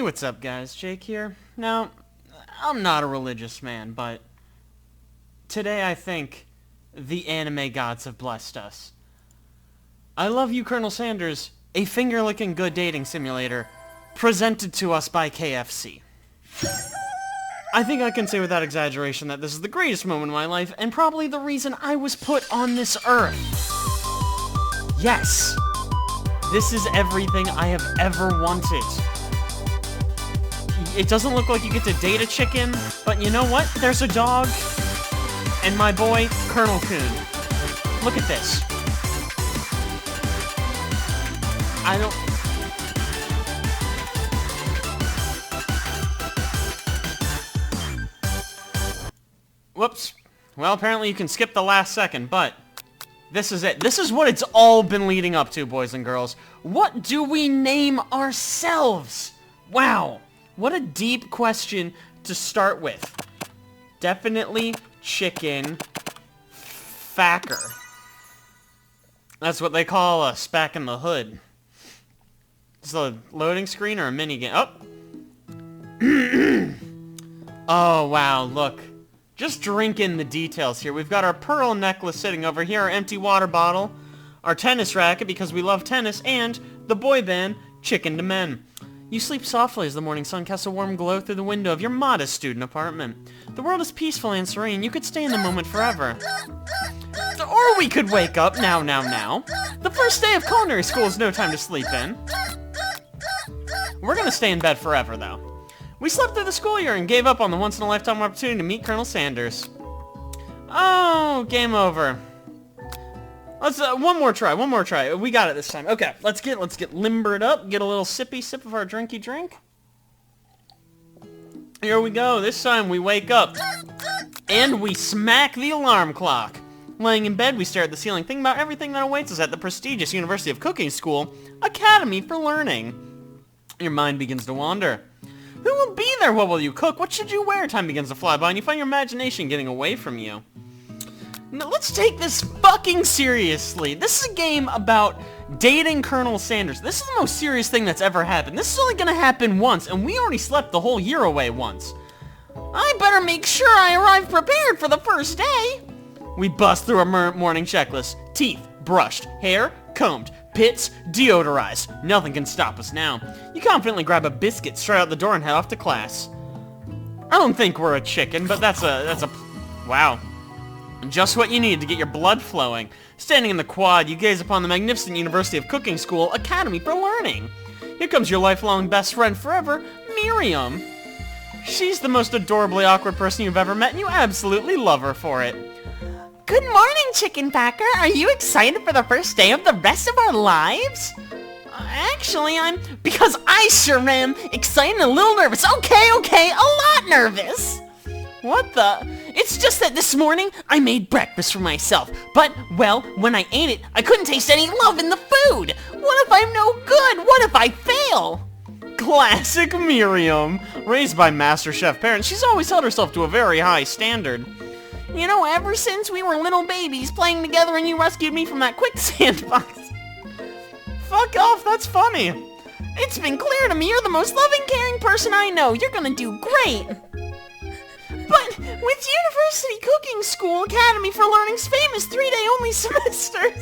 Hey, what's up, guys? Jake here. Now, I'm not a religious man, but today I think the anime gods have blessed us. I Love You, Colonel Sanders, a finger-licking good dating simulator, presented to us by KFC. I think I can say without exaggeration that this is the greatest moment of my life, and probably the reason I was put on this earth. Yes! This is everything I have ever wanted. It doesn't look like you get to date a chicken, but you know what? There's a dog, and my boy, Colonel Coon. Look at this. I don't... Whoops. Well, apparently you can skip the last second, but this is it. This is what it's all been leading up to, boys and girls. What do we name ourselves? Wow. What a deep question to start with. Definitely chicken facker. That's what they call us back in the hood. Is it a loading screen or a minigame? Oh. Oh, wow, look. Just drink in the details here. We've got our pearl necklace sitting over here, our empty water bottle, our tennis racket because we love tennis, and the boy band, Chicken to Men. You sleep softly as the morning sun casts a warm glow through the window of your modest student apartment. The world is peaceful and serene. You could stay in the moment forever. Or we could wake up now. The first day of culinary school is no time to sleep in. We're gonna stay in bed forever, though. We slept through the school year and gave up on the once-in-a-lifetime opportunity to meet Colonel Sanders. Oh, game over. Let's, one more try. We got it this time. Okay, let's get limbered up, get a little sippy sip of our drinky drink. Here we go. This time we wake up, and we smack the alarm clock. Laying in bed, we stare at the ceiling, thinking about everything that awaits us at the prestigious University of Cooking School, Academy for Learning. Your mind begins to wander. Who will be there? What will you cook? What should you wear? Time begins to fly by, and you find your imagination getting away from you. Now, let's take this fucking seriously. This is a game about dating Colonel Sanders. This is the most serious thing that's ever happened. This is only gonna happen once, and we already slept the whole year away once. I better make sure I arrive prepared for the first day. We bust through our morning checklist. Teeth brushed, hair combed, pits deodorized. Nothing can stop us now. You confidently grab a biscuit straight out the door and head off to class. I don't think we're a chicken, but that's a wow. Just what you need to get your blood flowing. Standing in the quad, you gaze upon the magnificent University of Cooking School, Academy for Learning. Here comes your lifelong best friend forever, Miriam. She's the most adorably awkward person you've ever met, and you absolutely love her for it. Good morning, Chicken Packer. Are you excited for the first day of the rest of our lives? Actually, because I sure am excited and a little nervous. Okay, a lot nervous. What the? It's just that this morning, I made breakfast for myself. But, well, when I ate it, I couldn't taste any love in the food. What if I'm no good? What if I fail? Classic Miriam. Raised by Master Chef parents, she's always held herself to a very high standard. You know, ever since we were little babies playing together and you rescued me from that quicksand box. Fuck off, that's funny. It's been clear to me you're the most loving, caring person I know. You're gonna do great. But with University Cooking School Academy for Learning's famous 3-day only semesters.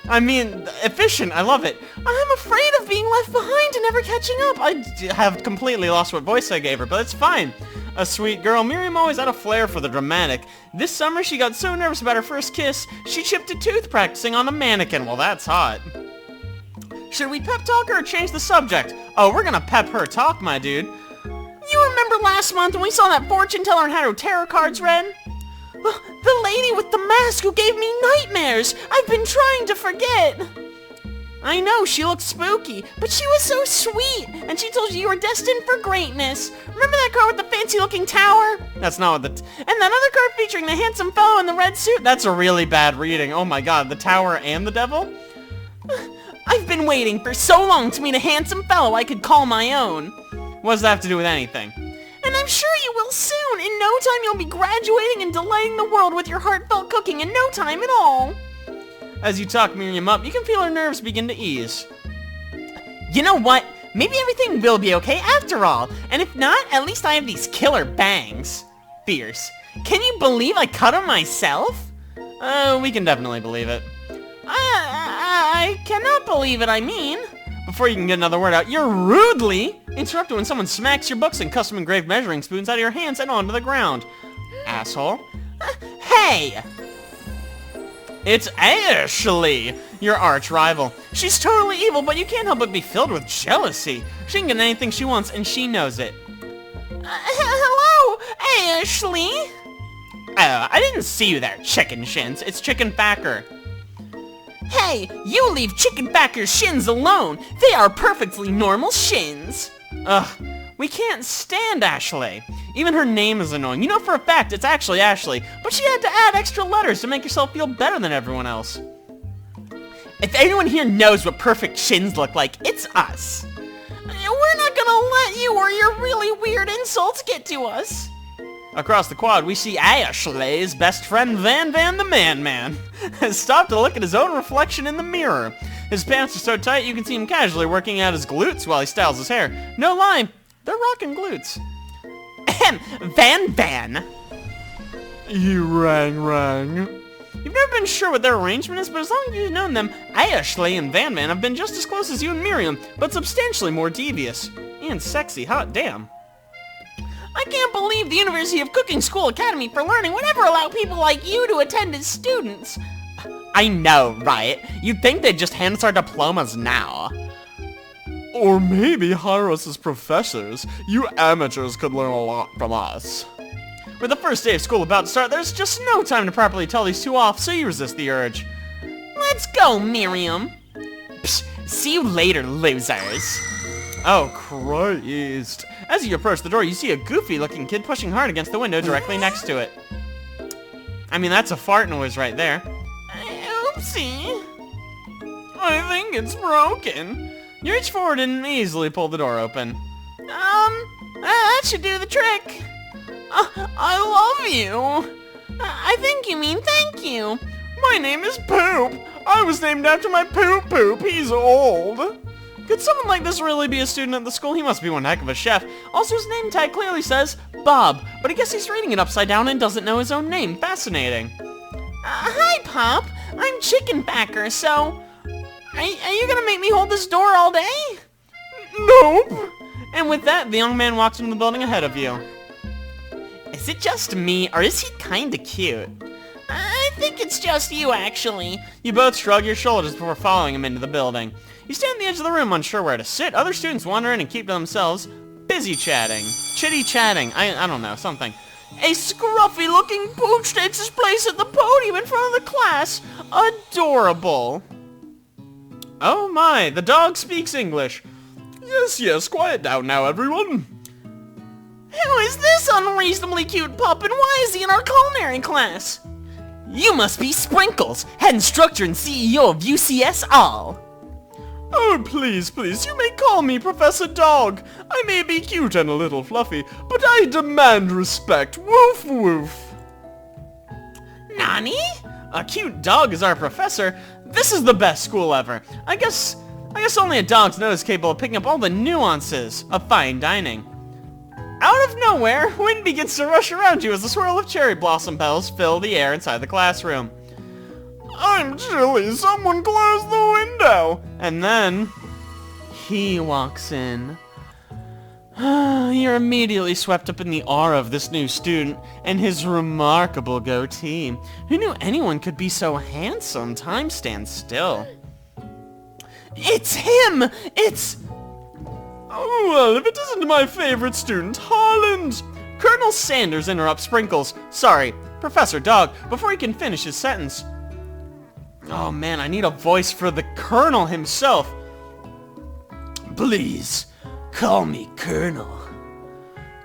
I mean, efficient, I love it. I'm afraid of being left behind and never catching up. I have completely lost what voice I gave her, but it's fine. A sweet girl, Miriam always had a flair for the dramatic. This summer, she got so nervous about her first kiss, she chipped a tooth practicing on the mannequin. Well, that's hot. Should we pep talk her or change the subject? Oh, we're gonna pep her talk, my dude. You remember last month when we saw that fortune teller and had her tarot cards read? The lady with the mask who gave me nightmares. I've been trying to forget. I know, she looked spooky, but she was so sweet, and she told you were destined for greatness. Remember that card with the fancy-looking tower? That's not what and that other card featuring the handsome fellow in the red suit? That's a really bad reading. Oh my god, the tower and the devil? I've been waiting for so long to meet a handsome fellow I could call my own. What does that have to do with anything? And I'm sure you will soon. In no time you'll be graduating and delighting the world with your heartfelt cooking in no time at all. As you talk Miriam up, you can feel her nerves begin to ease. You know what? Maybe everything will be okay after all. And if not, at least I have these killer bangs. Fierce. Can you believe I cut them myself? We can definitely believe it. I cannot believe it, I mean. Before you can get another word out, you're rudely interrupted when someone smacks your books and custom engraved measuring spoons out of your hands and onto the ground. Asshole. Hey! It's Ashley, your arch rival. She's totally evil, but you can't help but be filled with jealousy. She can get anything she wants, and she knows it. Hello, Ashley? Oh, I didn't see you there, Chicken Shins. It's Chicken Backer. Hey, you leave Chicken Backer's shins alone. They are perfectly normal shins. Ugh, we can't stand Ashley. Even her name is annoying. You know for a fact it's actually Ashley, but she had to add extra letters to make herself feel better than everyone else. If anyone here knows what perfect shins look like, it's us. We're not gonna let you or your really weird insults get to us. Across the quad, we see Ashley's best friend Van the Man has stopped to look at his own reflection in the mirror. His pants are so tight you can see him casually working out his glutes while he styles his hair. No lie, they're rocking glutes. Van. You rang. You've never been sure what their arrangement is, but as long as you've known them, Ashley and Van have been just as close as you and Miriam, but substantially more devious. And sexy, hot damn. I can't believe the University of Cooking School Academy for Learning would ever allow people like you to attend as students. I know, right? You'd think they'd just hand us our diplomas now. Or maybe hire us as professors. You amateurs could learn a lot from us. With the first day of school about to start, there's just no time to properly tell these two off, so you resist the urge. Let's go, Miriam. Psst, see you later, losers. Oh, Christ. As you approach the door, you see a goofy-looking kid pushing hard against the window directly next to it. I mean, that's a fart noise right there. Oopsie. I think it's broken. You reach forward and easily pull the door open. That should do the trick. I love you. I think you mean thank you. My name is Poop. I was named after my poop. He's old. Could someone like this really be a student at the school? He must be one heck of a chef. Also, his name tag clearly says Bob, but I guess he's reading it upside down and doesn't know his own name. Fascinating. Hi, Pop. I'm Chicken Backer, so... Are you gonna make me hold this door all day? Nope. And with that, the young man walks into the building ahead of you. Is it just me, or is he kinda cute? I think it's just you, actually. You both shrug your shoulders before following him into the building. You stand at the edge of the room unsure where to sit. Other students wander in and keep to themselves, busy chatting. Chitty chatting. I don't know, something. A scruffy-looking pooch takes his place at the podium in front of the class. Adorable. Oh my, the dog speaks English. Yes, quiet down now, everyone. Who is this unreasonably cute pup, and why is he in our culinary class? You must be Sprinkles, head instructor and CEO of UCS All. Oh, please, you may call me Professor Dog. I may be cute and a little fluffy, but I demand respect. Woof, woof. Nani? A cute dog is our professor? This is the best school ever. I guess only a dog's nose is capable of picking up all the nuances of fine dining. Out of nowhere, wind begins to rush around you as the swirl of cherry blossom petals fill the air inside the classroom. I'm chilly, someone close the window! And then, he walks in. You're immediately swept up in the aura of this new student and his remarkable goatee. Who knew anyone could be so handsome? Time stands still. It's him! It's... Oh, well, if it isn't my favorite student, Holland! Colonel Sanders interrupts Sprinkles. Sorry, Professor Dog, before he can finish his sentence. Oh man, I need a voice for the Colonel himself. Please, call me Colonel.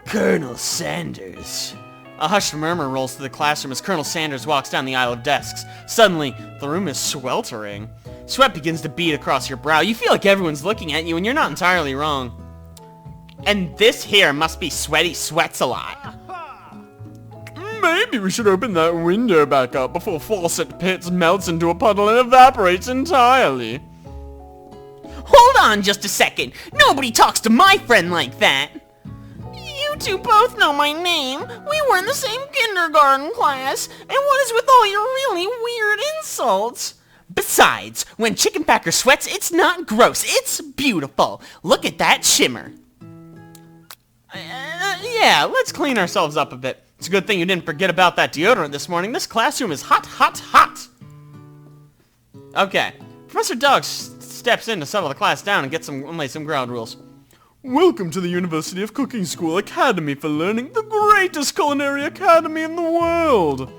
Colonel Sanders. A hushed murmur rolls through the classroom as Colonel Sanders walks down the aisle of desks. Suddenly, the room is sweltering. Sweat begins to bead across your brow. You feel like everyone's looking at you, and you're not entirely wrong. And this here must be Sweaty Sweats a lot. Maybe we should open that window back up before Fawcett Pitts melts into a puddle and evaporates entirely. Hold on just a second. Nobody talks to my friend like that. You two both know my name. We were in the same kindergarten class. And what is with all your really weird insults? Besides, when Chicken Packer sweats, it's not gross. It's beautiful. Look at that shimmer. Yeah, let's clean ourselves up a bit. It's a good thing you didn't forget about that deodorant this morning. This classroom is hot, hot, hot. Okay. Professor Dog steps in to settle the class down and lay some ground rules. Welcome to the University of Cooking School Academy for Learning, the greatest culinary academy in the world.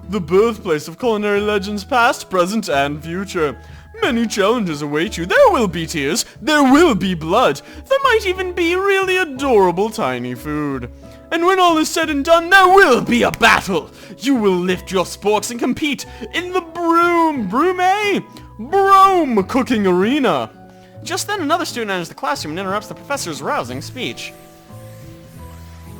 The birthplace of culinary legends past, present, and future. Many challenges await you. There will be tears. There will be blood. There might even be really adorable tiny food. And when all is said and done, there will be a battle. You will lift your sporks and compete in the Brome cooking arena. Just then, another student enters the classroom and interrupts the professor's rousing speech.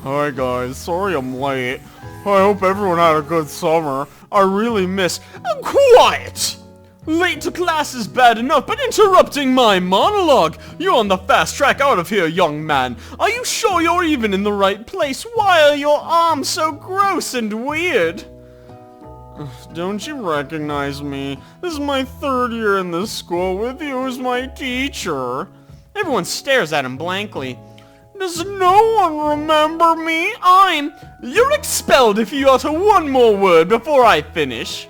Hi guys, sorry I'm late. I hope everyone had a good summer. I really miss... Quiet! Late to class is bad enough, but interrupting my monologue! You're on the fast track out of here, young man. Are you sure you're even in the right place? Why are your arms so gross and weird? Don't you recognize me? This is my 3rd year in this school with you as my teacher. Everyone stares at him blankly. Does no one remember me? You're expelled if you utter one more word before I finish.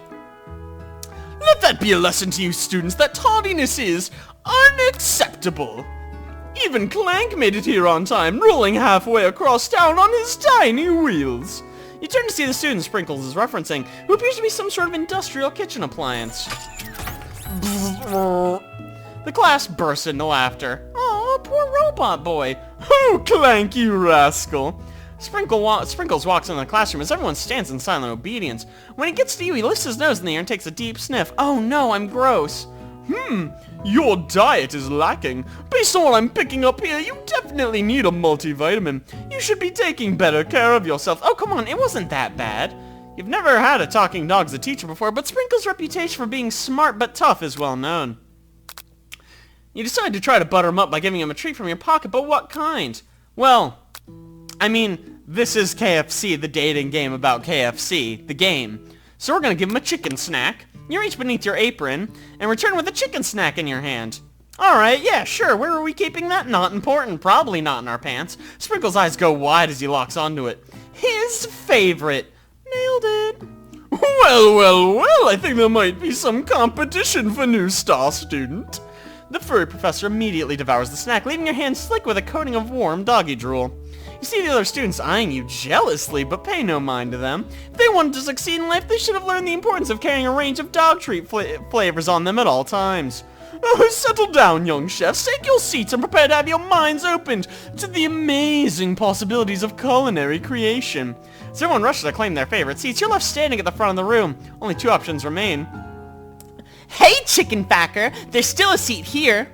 Let that be a lesson to you students that tardiness is unacceptable. Even Clank made it here on time, rolling halfway across town on his tiny wheels. You turn to see the student Sprinkles is referencing, who appears to be some sort of industrial kitchen appliance. The class bursts into laughter. Oh, poor robot boy. Oh, Clank, you rascal. Sprinkles walks into the classroom as everyone stands in silent obedience. When he gets to you, he lifts his nose in the air and takes a deep sniff. Oh no, I'm gross. Your diet is lacking. Based on what I'm picking up here, you definitely need a multivitamin. You should be taking better care of yourself. Oh, come on, it wasn't that bad. You've never had a talking dog as a teacher before, but Sprinkles' reputation for being smart but tough is well known. You decide to try to butter him up by giving him a treat from your pocket, but what kind? Well, I mean, this is KFC, the dating game about KFC, the game. So we're gonna give him a chicken snack. You reach beneath your apron and return with a chicken snack in your hand. Alright, yeah, sure, where are we keeping that? Not important, probably not in our pants. Sprinkles' eyes go wide as he locks onto it. His favorite. Nailed it. Well, I think there might be some competition for new star student. The furry professor immediately devours the snack, leaving your hand slick with a coating of warm doggy drool. You see the other students eyeing you jealously, but pay no mind to them. If they wanted to succeed in life, they should have learned the importance of carrying a range of dog treat flavors on them at all times. Oh, settle down, young chefs. Take your seats and prepare to have your minds opened to the amazing possibilities of culinary creation. As everyone rushes to claim their favorite seats, you're left standing at the front of the room. Only 2 options remain. Hey, Chicken Packer! There's still a seat here.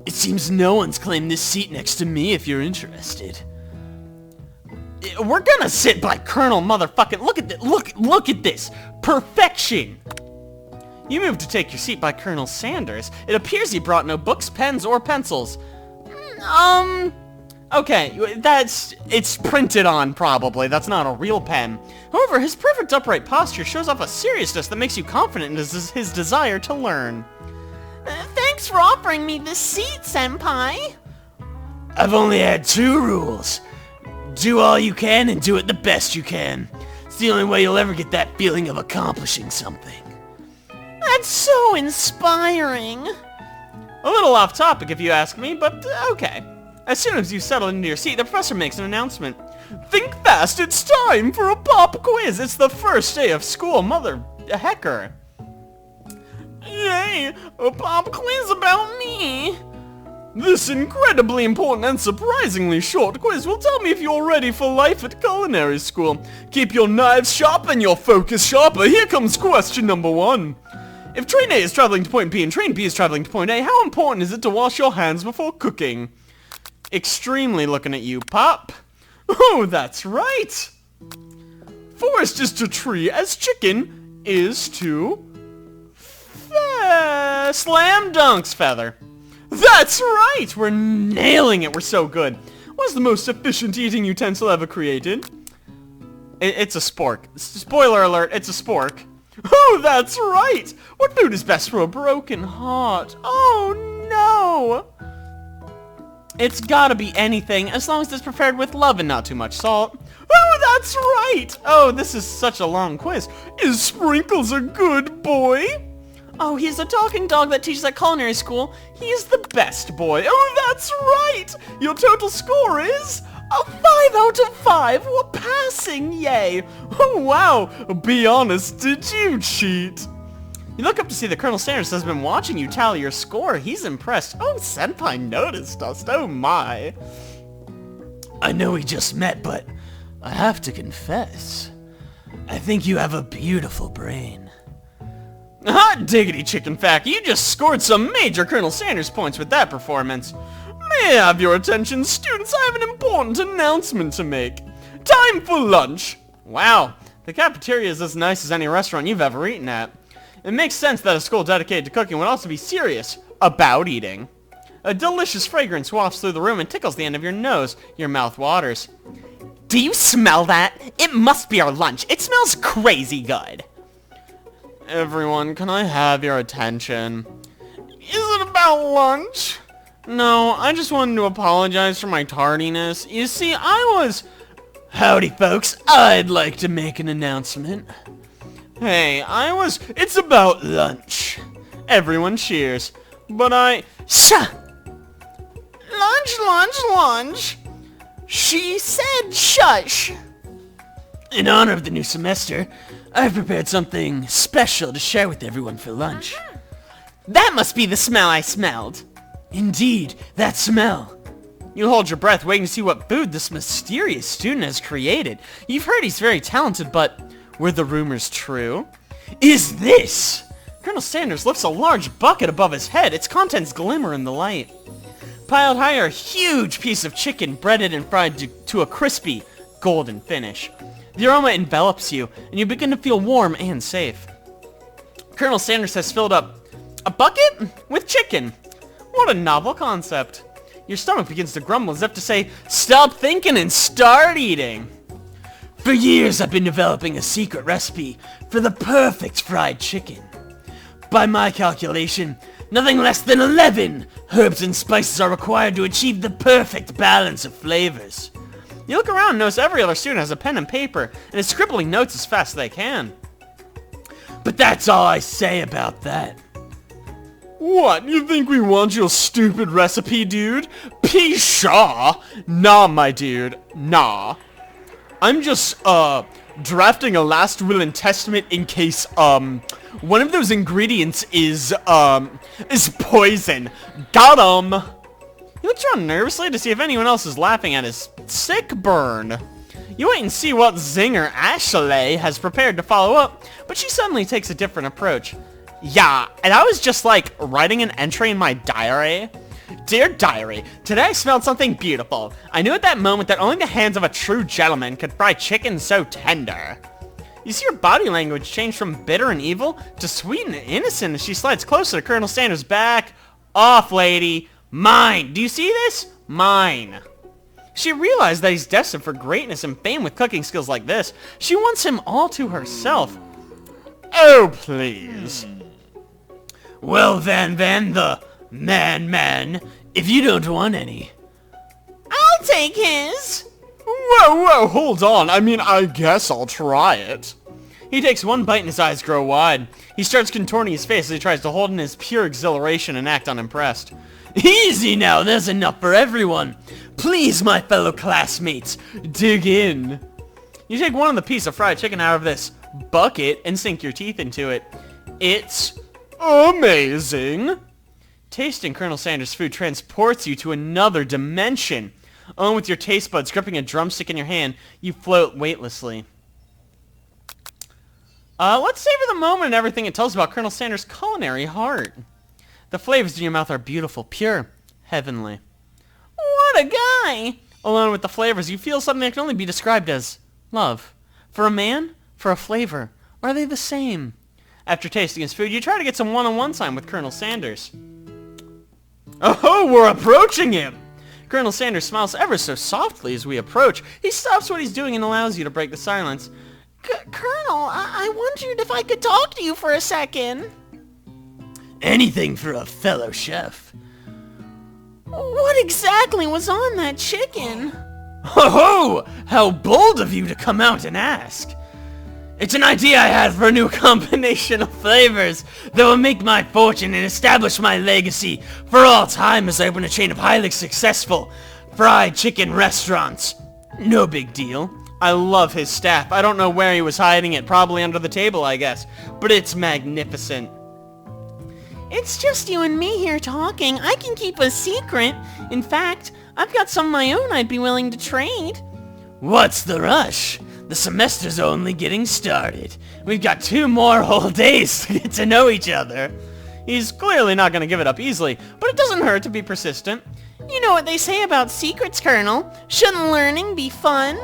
It seems no one's claimed this seat next to me if you're interested. We're gonna sit by Colonel motherfucking... Look at this! Look at this! Perfection! You move to take your seat by Colonel Sanders. It appears he brought no books, pens, or pencils. Okay, it's printed on, probably. That's not a real pen. However, his perfect upright posture shows off a seriousness that makes you confident in his desire to learn. Thanks for offering me this seat, Senpai. I've only had 2 rules. Do all you can and do it the best you can. It's the only way you'll ever get that feeling of accomplishing something. That's so inspiring. A little off topic if you ask me, but okay. As soon as you settle into your seat, the professor makes an announcement. Think fast, it's time for a pop quiz. It's the first day of school, mother hecker. Yay, a pop quiz about me. This incredibly important and surprisingly short quiz will tell me if you're ready for life at culinary school. Keep your knives sharp and your focus sharper. Here comes question number 1. If train A is traveling to point B and train B is traveling to point A, how important is it to wash your hands before cooking? Extremely, looking at you, Pop. Oh, that's right. Forest is to tree as chicken is to... Slam dunks, Feather. That's right! We're nailing it, we're so good. What's the most efficient eating utensil ever created? It's a spork. Spoiler alert, it's a spork. Oh, that's right! What food is best for a broken heart? Oh, no! It's gotta be anything, as long as it's prepared with love and not too much salt. Oh, that's right! Oh, this is such a long quiz. Is Sprinkles a good boy? Oh, he's a talking dog that teaches at culinary school. He's the best boy. Oh, that's right! Your total score is a 5 out of 5. What passing, yay! Oh, wow! Be honest, did you cheat? You look up to see that Colonel Sanders has been watching you tally your score. He's impressed. Oh, Senpai noticed us. Oh, my. I know we just met, but I have to confess, I think you have a beautiful brain. Hot diggity, chicken fact, you just scored some major Colonel Sanders points with that performance. May I have your attention, students? I have an important announcement to make. Time for lunch. Wow, the cafeteria is as nice as any restaurant you've ever eaten at. It makes sense that a school dedicated to cooking would also be serious about eating. A delicious fragrance wafts through the room and tickles the end of your nose. Your mouth waters. Do you smell that? It must be our lunch. It smells crazy good. Everyone, can I have your attention? Is it about lunch? No, I just wanted to apologize for my tardiness. You see, Howdy, folks. I'd like to make an announcement. Hey, It's about lunch. Everyone cheers. But Shh! Lunch! She said shush! In honor of the new semester, I've prepared something special to share with everyone for lunch. That must be the smell I smelled. Indeed, that smell. You hold your breath waiting to see what food this mysterious student has created. You've heard he's very talented, but were the rumors true? Is this? Colonel Sanders lifts a large bucket above his head. Its contents glimmer in the light. Piled higher, a huge piece of chicken breaded and fried to a crispy, golden finish. The aroma envelops you, and you begin to feel warm and safe. Colonel Sanders has filled up a bucket with chicken. What a novel concept. Your stomach begins to grumble as if to say, stop thinking and start eating. For years I've been developing a secret recipe for the perfect fried chicken. By my calculation, nothing less than 11 herbs and spices are required to achieve the perfect balance of flavors. You look around and notice every other student has a pen and paper and is scribbling notes as fast as they can. But that's all I say about that. What, you think we want your stupid recipe, dude? Pshaw! Nah, my dude. Nah. I'm just, drafting a last will and testament in case, one of those ingredients is poison. Got 'em! He looks around nervously to see if anyone else is laughing at his sick burn. You wait and see what zinger Ashley has prepared to follow up, but she suddenly takes a different approach. Yeah, and I was just like writing an entry in my diary. Dear diary, today I smelled something beautiful. I knew at that moment that only the hands of a true gentleman could fry chicken so tender. You see her body language change from bitter and evil to sweet and innocent as she slides closer to Colonel Sanders' back. Off, lady. Mine. Do you see this? Mine. She realized that he's destined for greatness and fame with cooking skills like this. She wants him all to herself. Oh, please. Well, Van the man, if you don't want any. I'll take his. Whoa, hold on. I mean, I guess I'll try it. He takes one bite and his eyes grow wide. He starts contorting his face as he tries to hold in his pure exhilaration and act unimpressed. Easy now, there's enough for everyone. Please, my fellow classmates, dig in. You take one of the piece of fried chicken out of this bucket and sink your teeth into it. It's amazing. Tasting Colonel Sanders' food transports you to another dimension. Along with your taste buds gripping a drumstick in your hand, you float weightlessly. Let's savor the moment and everything it tells about Colonel Sanders' culinary heart. The flavors in your mouth are beautiful, pure, heavenly. What a guy! Along with the flavors, you feel something that can only be described as love. For a man, for a flavor, are they the same? After tasting his food, you try to get some one-on-one time with Colonel Sanders. Oh, we're approaching him! Colonel Sanders smiles ever so softly as we approach. He stops what he's doing and allows you to break the silence. Colonel, I wondered if I could talk to you for a second. Anything for a fellow chef. What exactly was on that chicken? Ho ho! How bold of you to come out and ask! It's an idea I had for a new combination of flavors that will make my fortune and establish my legacy for all time as I open a chain of highly successful fried chicken restaurants. No big deal. I love his staff. I don't know where he was hiding it, probably under the table, I guess. But it's magnificent. It's just you and me here talking. I can keep a secret. In fact, I've got some of my own I'd be willing to trade. What's the rush? The semester's only getting started. We've got 2 more whole days to get to know each other. He's clearly not going to give it up easily, but it doesn't hurt to be persistent. You know what they say about secrets, Colonel. Shouldn't learning be fun?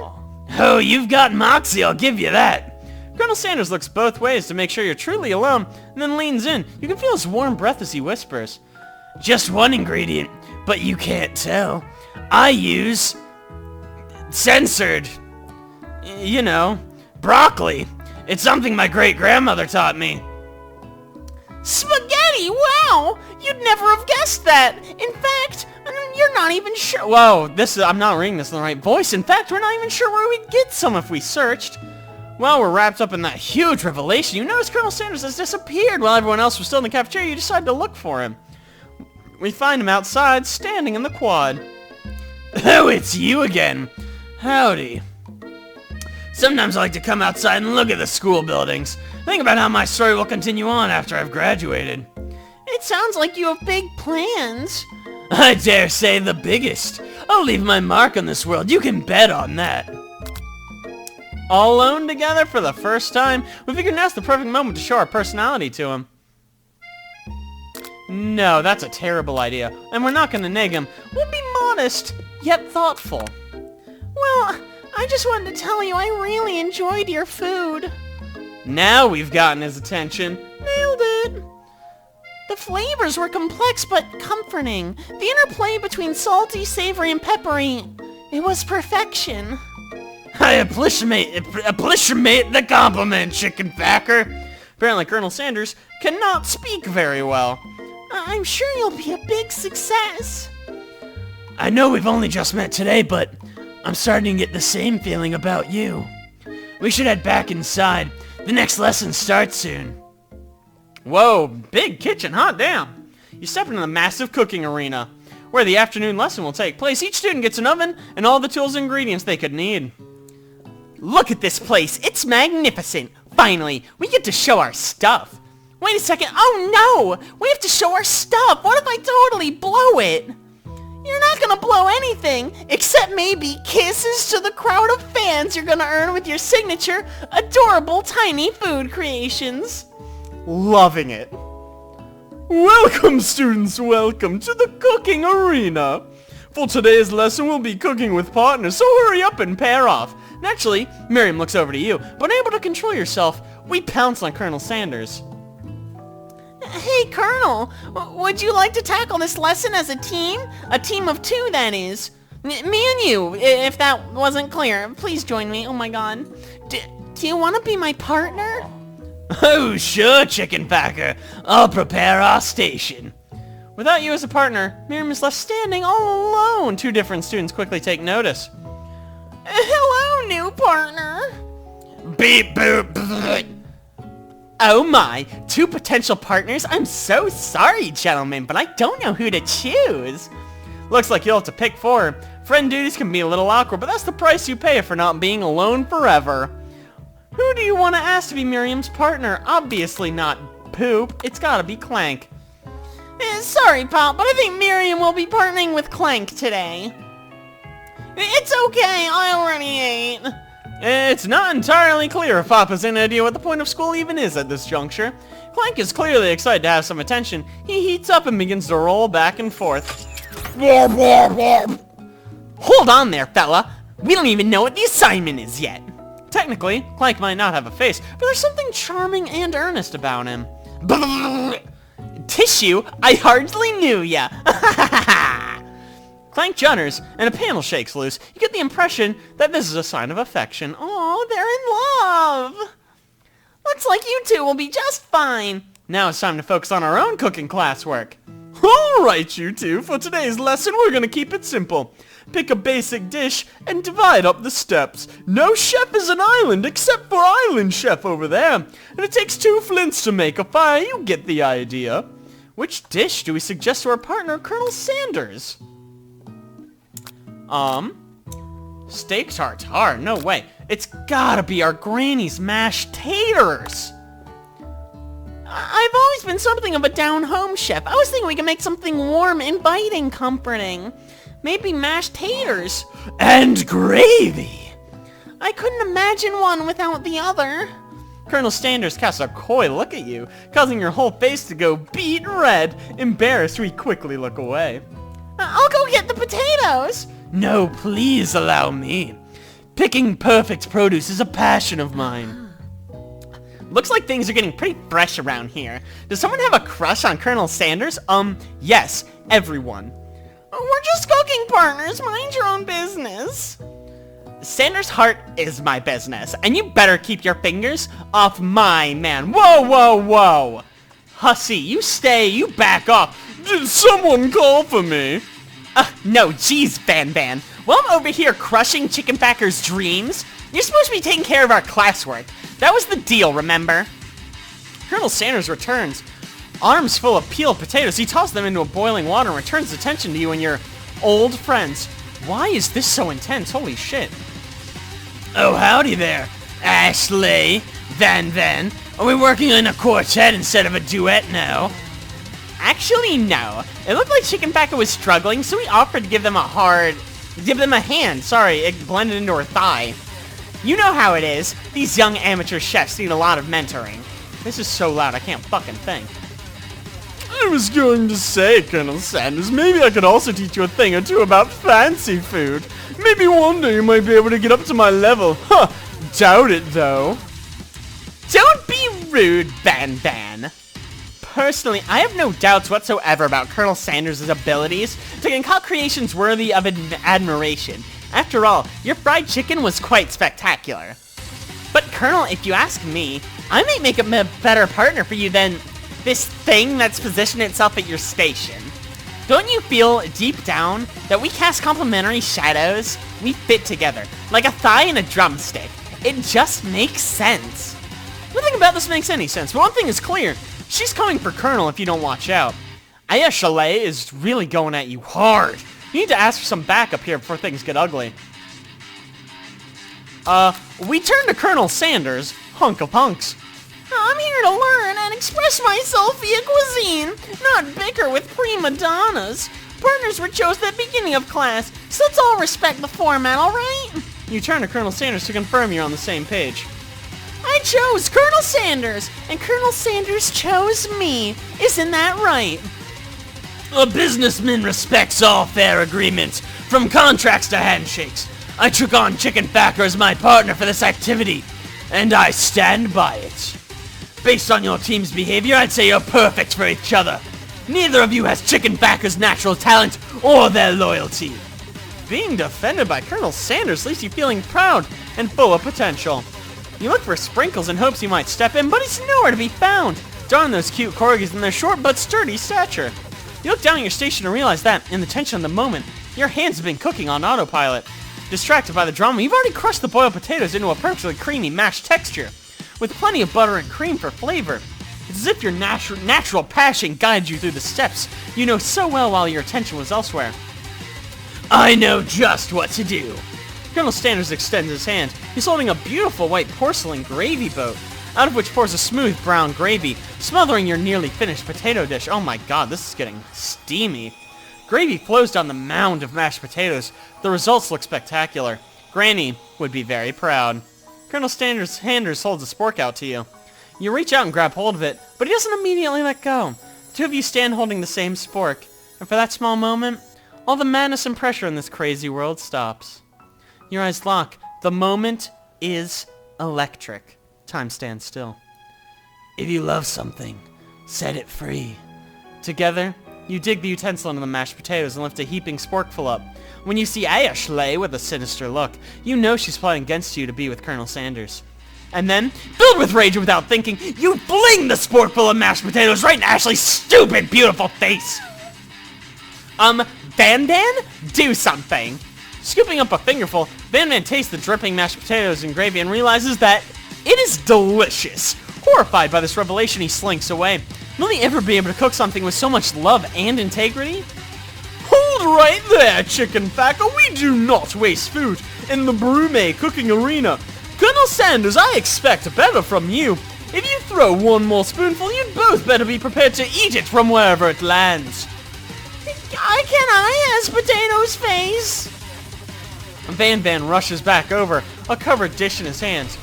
Oh, you've got moxie, I'll give you that. Colonel Sanders looks both ways to make sure you're truly alone, and then leans in. You can feel his warm breath as he whispers. Just one ingredient, but you can't tell. I use... censored. You know, broccoli. It's something my great-grandmother taught me. Spaghetti! Wow! You'd never have guessed that! In fact, you're not even sure... Whoa, I'm not reading this in the right voice. In fact, we're not even sure where we'd get some if we searched. Well, we're wrapped up in that huge revelation. You notice Colonel Sanders has disappeared while everyone else was still in the cafeteria. You decide to look for him. We find him outside, standing in the quad. Oh, it's you again. Howdy. Sometimes I like to come outside and look at the school buildings. Think about how my story will continue on after I've graduated. It sounds like you have big plans. I dare say the biggest. I'll leave my mark on this world. You can bet on that. All alone together for the first time, we figured now's the perfect moment to show our personality to him. No, that's a terrible idea, and we're not going to neg him. We'll be modest, yet thoughtful. Well, I just wanted to tell you I really enjoyed your food. Now we've gotten his attention. Nailed it. The flavors were complex but comforting. The interplay between salty, savory, and peppery, it was perfection. I appreciate the compliment, chicken backer. Apparently Colonel Sanders cannot speak very well. I'm sure you'll be a big success. I know we've only just met today, but I'm starting to get the same feeling about you. We should head back inside. The next lesson starts soon. Whoa, big kitchen, hot damn. You step into the massive cooking arena, where the afternoon lesson will take place. Each student gets an oven and all the tools and ingredients they could need. Look at this place. It's magnificent. Finally, we get to show our stuff. Wait a second. Oh no! We have to show our stuff. What if I totally blow it? You're not gonna blow anything, except maybe kisses to the crowd of fans you're gonna earn with your signature, adorable tiny food creations. Loving it. Welcome, students, welcome to the cooking arena. For today's lesson, we'll be cooking with partners, so hurry up and pair off. Naturally, Miriam looks over to you, but unable to control yourself, we pounce on Colonel Sanders. Hey, Colonel, would you like to tackle this lesson as a team? A team of 2, that is. Me and you, if that wasn't clear. Please join me. Oh my god. Do you want to be my partner? Oh, sure, chicken packer. I'll prepare our station. Without you as a partner, Miriam is left standing all alone. 2 different students quickly take notice. Hello, new partner. Beep boop. Bleh. Oh my, 2 potential partners? I'm so sorry, gentlemen, but I don't know who to choose. Looks like you'll have to pick 4. Friend duties can be a little awkward, but that's the price you pay for not being alone forever. Who do you want to ask to be Miriam's partner? Obviously not Poop. It's gotta be Clank. Sorry, Pop, but I think Miriam will be partnering with Clank today. It's okay, I already ate. It's not entirely clear if Pop has any idea what the point of school even is at this juncture. Clank is clearly excited to have some attention. He heats up and begins to roll back and forth. Hold on there, fella. We don't even know what the assignment is yet. Technically, Clank might not have a face, but there's something charming and earnest about him. Tissue? I hardly knew ya. Clank judders, and a panel shakes loose. You get the impression that this is a sign of affection. Oh, they're in love. Looks like you two will be just fine. Now it's time to focus on our own cooking classwork. Alright, you two, for today's lesson we're gonna keep it simple. Pick a basic dish and divide up the steps. No chef is an island except for Island Chef over there. And it takes 2 flints to make a fire, you get the idea. Which dish do we suggest to our partner, Colonel Sanders? Steak tartare? No way. It's gotta be our granny's mashed taters. I've always been something of a down-home chef. I was thinking we could make something warm, inviting, comforting. Maybe mashed taters. And gravy! I couldn't imagine one without the other. Colonel Sanders casts a coy look at you, causing your whole face to go beet red. Embarrassed, we quickly look away. I'll go get the potatoes. No, please allow me. Picking perfect produce is a passion of mine. Looks like things are getting pretty fresh around here. Does someone have a crush on Colonel Sanders? Yes, everyone. We're just cooking partners. Mind your own business. Sanders' heart is my business, and you better keep your fingers off my man. Whoa, whoa, whoa. Hussy, you stay, you back off. Did someone call for me? No, geez, Van. While I'm over here crushing Chickenbacker's dreams, you're supposed to be taking care of our classwork. That was the deal, remember? Colonel Sanders returns. Arms full of peeled potatoes, he tosses them into a boiling water and returns attention to you and your old friends. Why is this so intense? Holy shit. Oh, howdy there, Ashley, Van. Are we working in a quartet instead of a duet now? Actually, no. It looked like Chickenbacker was struggling, so we offered to give them a hand. Sorry, it blended into her thigh. You know how it is. These young amateur chefs need a lot of mentoring. This is so loud, I can't fucking think. I was going to say, Colonel Sanders, maybe I could also teach you a thing or two about fancy food. Maybe one day you might be able to get up to my level. Huh, doubt it, though. Don't be rude, Van. Personally, I have no doubts whatsoever about Colonel Sanders' abilities to concoct creations worthy of admiration. After all, your fried chicken was quite spectacular. But Colonel, if you ask me, I might make a better partner for you than this thing that's positioned itself at your station. Don't you feel deep down that we cast complementary shadows? We fit together, like a thigh and a drumstick. It just makes sense. Nothing about this makes any sense, but one thing is clear. She's coming for Colonel if you don't watch out. Aya Chalet is really going at you hard. You need to ask for some backup here before things get ugly. We turn to Colonel Sanders, hunk of hunks. I'm here to learn and express myself via cuisine, not bicker with prima donnas. Partners were chosen at the beginning of class, so let's all respect the format, alright? You turn to Colonel Sanders to confirm you're on the same page. I chose Colonel Sanders, and Colonel Sanders chose me. Isn't that right? A businessman respects all fair agreements, from contracts to handshakes. I took on Chickenbacker as my partner for this activity, and I stand by it. Based on your team's behavior, I'd say you're perfect for each other. Neither of you has Chickenbacker's natural talent or their loyalty. Being defended by Colonel Sanders leaves you feeling proud and full of potential. You look for Sprinkles in hopes he might step in, but he's nowhere to be found. Darn those cute corgis and their short but sturdy stature. You look down at your station and realize that, in the tension of the moment, your hands have been cooking on autopilot. Distracted by the drama, you've already crushed the boiled potatoes into a perfectly creamy mashed texture, with plenty of butter and cream for flavor. It's as if your natural passion guides you through the steps you know so well while your attention was elsewhere. I know just what to do. Colonel Sanders extends his hand. He's holding a beautiful white porcelain gravy boat, out of which pours a smooth brown gravy, smothering your nearly finished potato dish. Oh my god, this is getting steamy. Gravy flows down the mound of mashed potatoes. The results look spectacular. Granny would be very proud. Colonel Sanders holds a spork out to you. You reach out and grab hold of it, but he doesn't immediately let go. The two of you stand holding the same spork, and for that small moment, all the madness and pressure in this crazy world stops. Your eyes lock. The moment is electric. Time stands still. If you love something, set it free. Together, you dig the utensil into the mashed potatoes and lift a heaping sporkful up. When you see Ashley with a sinister look, you know she's plotting against you to be with Colonel Sanders. And then, filled with rage and without thinking, you fling the sporkful of mashed potatoes right in Ashley's stupid, beautiful face! Van Dan? Do something! Scooping up a fingerful, Van Dan tastes the dripping mashed potatoes and gravy and realizes that it is delicious. Horrified by this revelation, he slinks away. Will he ever be able to cook something with so much love and integrity? Hold right there, chicken facker. We do not waste food in the Brume cooking arena. Colonel Sanders, I expect better from you. If you throw one more spoonful, you'd both better be prepared to eat it from wherever it lands. I has potatoes face? Van rushes back over, a covered dish in his hands.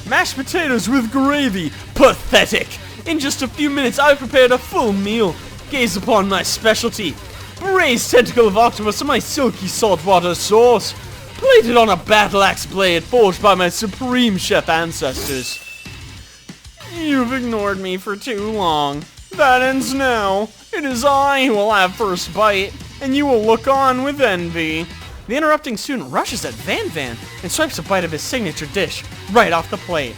Mashed potatoes with gravy. Pathetic. In just a few minutes, I've prepared a full meal. Gaze upon my specialty. Braised tentacle of octopus and my silky saltwater sauce. Plated on a battle axe blade forged by my supreme chef ancestors. You've ignored me for too long. That ends now. It is I who will have first bite, and you will look on with envy. The interrupting student rushes at Van and swipes a bite of his signature dish right off the plate.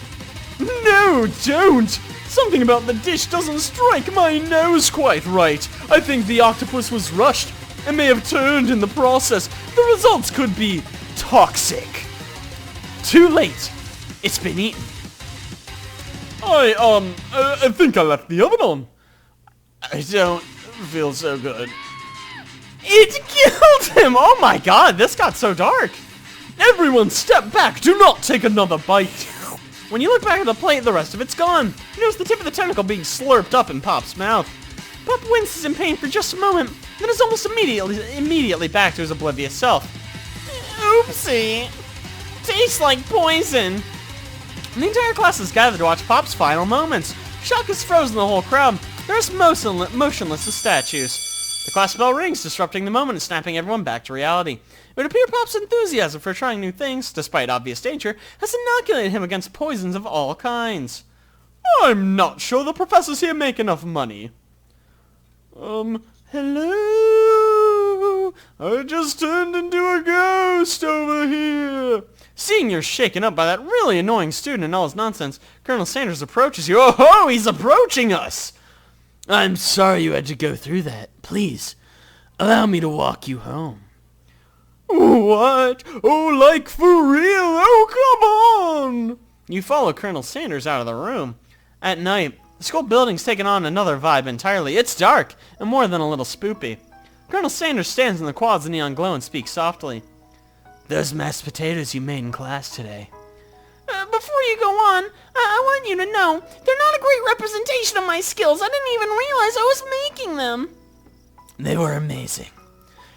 No, don't! Something about the dish doesn't strike my nose quite right. I think the octopus was rushed and may have turned in the process. The results could be toxic. Too late. It's been eaten. I think I left the oven on. I don't feel so good. It killed him! Oh my god, this got so dark. Everyone step back. Do not take another bite. When you look back at the plate, the rest of it's gone. You notice the tip of the tentacle being slurped up in Pop's mouth. Pop winces in pain for just a moment, then is almost immediately back to his oblivious self. Oopsie. Tastes like poison. The entire class is gathered to watch Pop's final moments. Shock has frozen the whole crowd. They're as motionless as statues. The class bell rings, disrupting the moment and snapping everyone back to reality. It would appear Pop's enthusiasm for trying new things, despite obvious danger, has inoculated him against poisons of all kinds. I'm not sure the professors here make enough money. Hello? I just turned into a ghost over here. Seeing you're shaken up by that really annoying student and all his nonsense, Colonel Sanders approaches you. Oh, he's approaching us! I'm sorry you had to go through that. Please, allow me to walk you home. What? Oh, like for real? Oh, come on! You follow Colonel Sanders out of the room. At night, the school building's taken on another vibe entirely. It's dark, and more than a little spoopy. Colonel Sanders stands in the quad's neon glow and speaks softly. Those mashed potatoes you made in class today. Before you go on, I want you to know, they're not a great representation of my skills. I didn't even realize I was making them. They were amazing.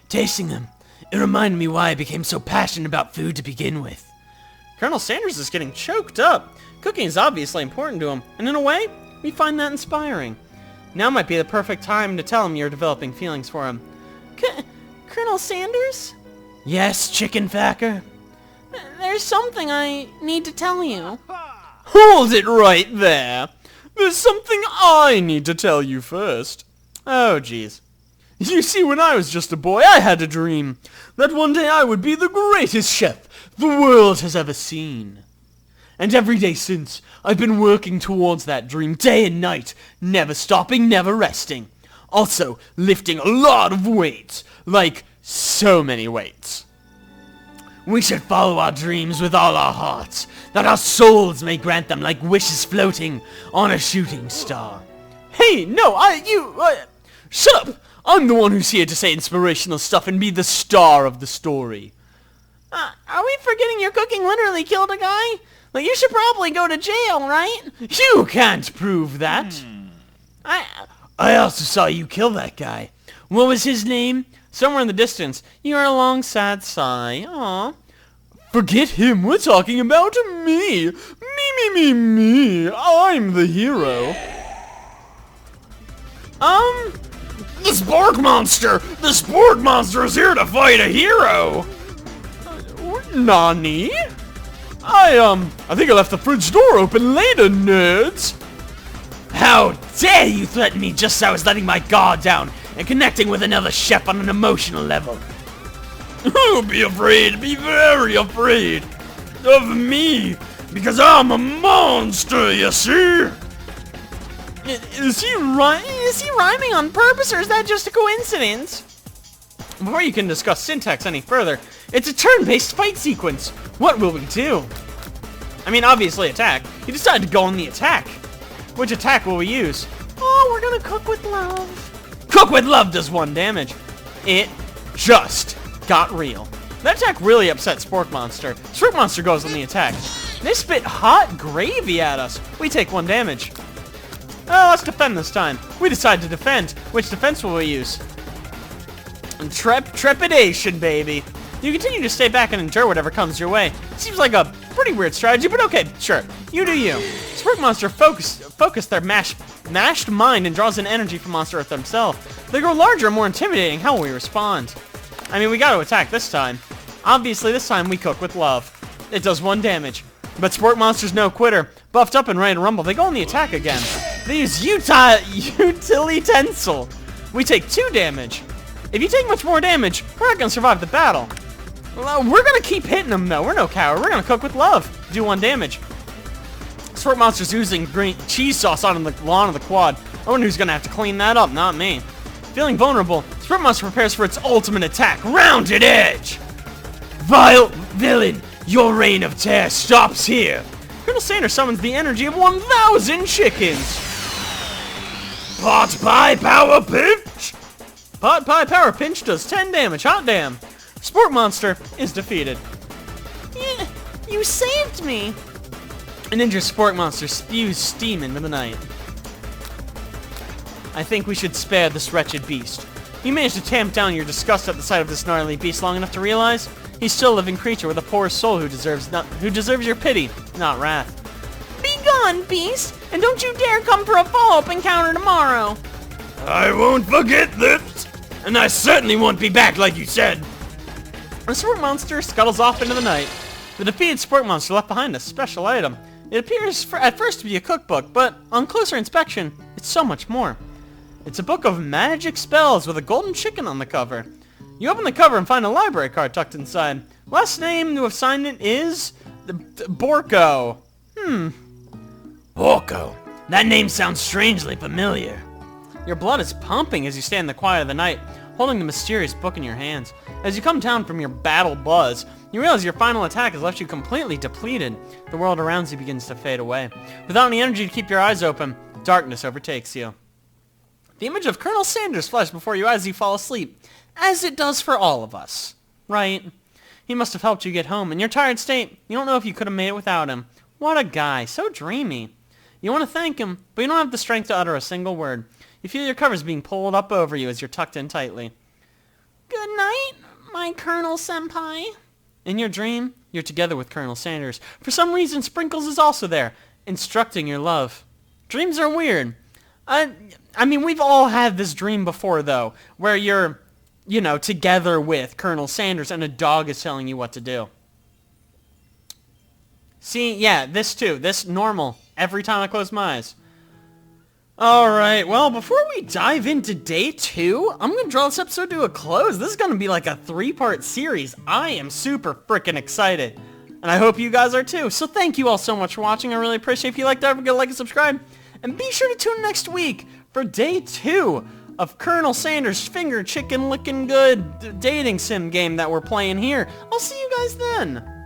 Tasting them, it reminded me why I became so passionate about food to begin with. Colonel Sanders is getting choked up. Cooking is obviously important to him, and in a way, we find that inspiring. Now might be the perfect time to tell him you're developing feelings for him. Colonel Sanders? Yes, chicken facker? There's something I need to tell you. Hold it right there. There's something I need to tell you first. Oh, jeez. You see, when I was just a boy, I had a dream that one day I would be the greatest chef the world has ever seen. And every day since, I've been working towards that dream day and night, never stopping, never resting. Also, lifting a lot of weights, like so many weights. We should follow our dreams with all our hearts, that our souls may grant them like wishes floating on a shooting star. Hey, no, shut up! I'm the one who's here to say inspirational stuff and be the star of the story. Are we forgetting your cooking literally killed a guy? Like, you should probably go to jail, right? You can't prove that. I also saw you kill that guy. What was his name? Somewhere in the distance, you heard a long, sad sigh. Aw. Forget him, we're talking about me. Me. I'm the hero. The Spork Monster! The Spork Monster is here to fight a hero! Nani? I think I left the fridge door open later, nerds. How dare you threaten me just as I was letting my guard down and connecting with another chef on an emotional level? Be afraid, be very afraid of me, because I'm a monster, you see? Is he rhyming on purpose, or is that just a coincidence? Before you can discuss syntax any further, it's a turn-based fight sequence. What will we do? I mean, obviously attack. You decided to go on the attack. Which attack will we use? Oh, we're gonna cook with love. Cook with love does 1 damage. It just got real. That attack really upset Spork Monster. Spork Monster goes on the attack. They spit hot gravy at us. We take 1 damage. Oh, let's defend this time. We decide to defend. Which defense will we use? Trepidation, baby. You continue to stay back and endure whatever comes your way. Seems like a pretty weird strategy, but okay, sure. You do you. Spork Monster focus their mashed mind and draws in energy from Monster Earth themselves. They grow larger and more intimidating. How will we respond? I mean, we gotta attack this time. Obviously, this time we cook with love. It does 1 damage. But Spork Monster's no quitter. Buffed up and ready to rumble, they go on the attack again. They use Utilitensile. We take 2 damage. If you take much more damage, we're not gonna survive the battle. Well, we're gonna keep hitting them though. We're no coward. We're gonna cook with love. Do 1 damage. Spork Monster's oozing green cheese sauce on the lawn of the quad. I wonder who's gonna have to clean that up, not me. Feeling vulnerable, Spork Monster prepares for its ultimate attack. Rounded Edge! Vile villain, your reign of terror stops here. Colonel Sanders summons the energy of 1,000 chickens. Pot Pie Power Pinch! Pot Pie Power Pinch does 10 damage. Hot damn. Spork Monster is defeated. Yeah, you saved me. An injured Spork Monster spews steam into the night. I think we should spare this wretched beast. You managed to tamp down your disgust at the sight of this gnarly beast long enough to realize he's still a living creature with a poor soul who deserves your pity, not wrath. Be gone, beast, and don't you dare come for a follow-up encounter tomorrow. I won't forget this, and I certainly won't be back like you said. The Spork Monster scuttles off into the night. The defeated Spork Monster left behind a special item. It appears at first to be a cookbook, but on closer inspection, it's so much more. It's a book of magic spells with a golden chicken on the cover. You open the cover and find a library card tucked inside. Last name to have signed it is Borko. Borko. That name sounds strangely familiar. Your blood is pumping as you stand in the quiet of the night, holding the mysterious book in your hands. As you come down from your battle buzz, you realize your final attack has left you completely depleted. The world around you begins to fade away. Without any energy to keep your eyes open, darkness overtakes you. The image of Colonel Sanders flashes before you as you fall asleep, as it does for all of us. Right? He must have helped you get home. In your tired state, you don't know if you could have made it without him. What a guy. So dreamy. You want to thank him, but you don't have the strength to utter a single word. You feel your covers being pulled up over you as you're tucked in tightly. Good night, my Colonel Senpai. In your dream, you're together with Colonel Sanders. For some reason, Sprinkles is also there, instructing your love. Dreams are weird. I mean, we've all had this dream before, though, where you're, you know, together with Colonel Sanders and a dog is telling you what to do. See, yeah, this too. This normal. Every time I close my eyes. Alright, well, before we dive into day 2, I'm going to draw this episode to a close. This is going to be like a 3-part series. I am super freaking excited. And I hope you guys are too. So thank you all so much for watching. I really appreciate it. If you liked it, don't forget to like and subscribe. And be sure to tune in next week for day 2 of Colonel Sanders' finger chicken licking good dating sim game that we're playing here. I'll see you guys then.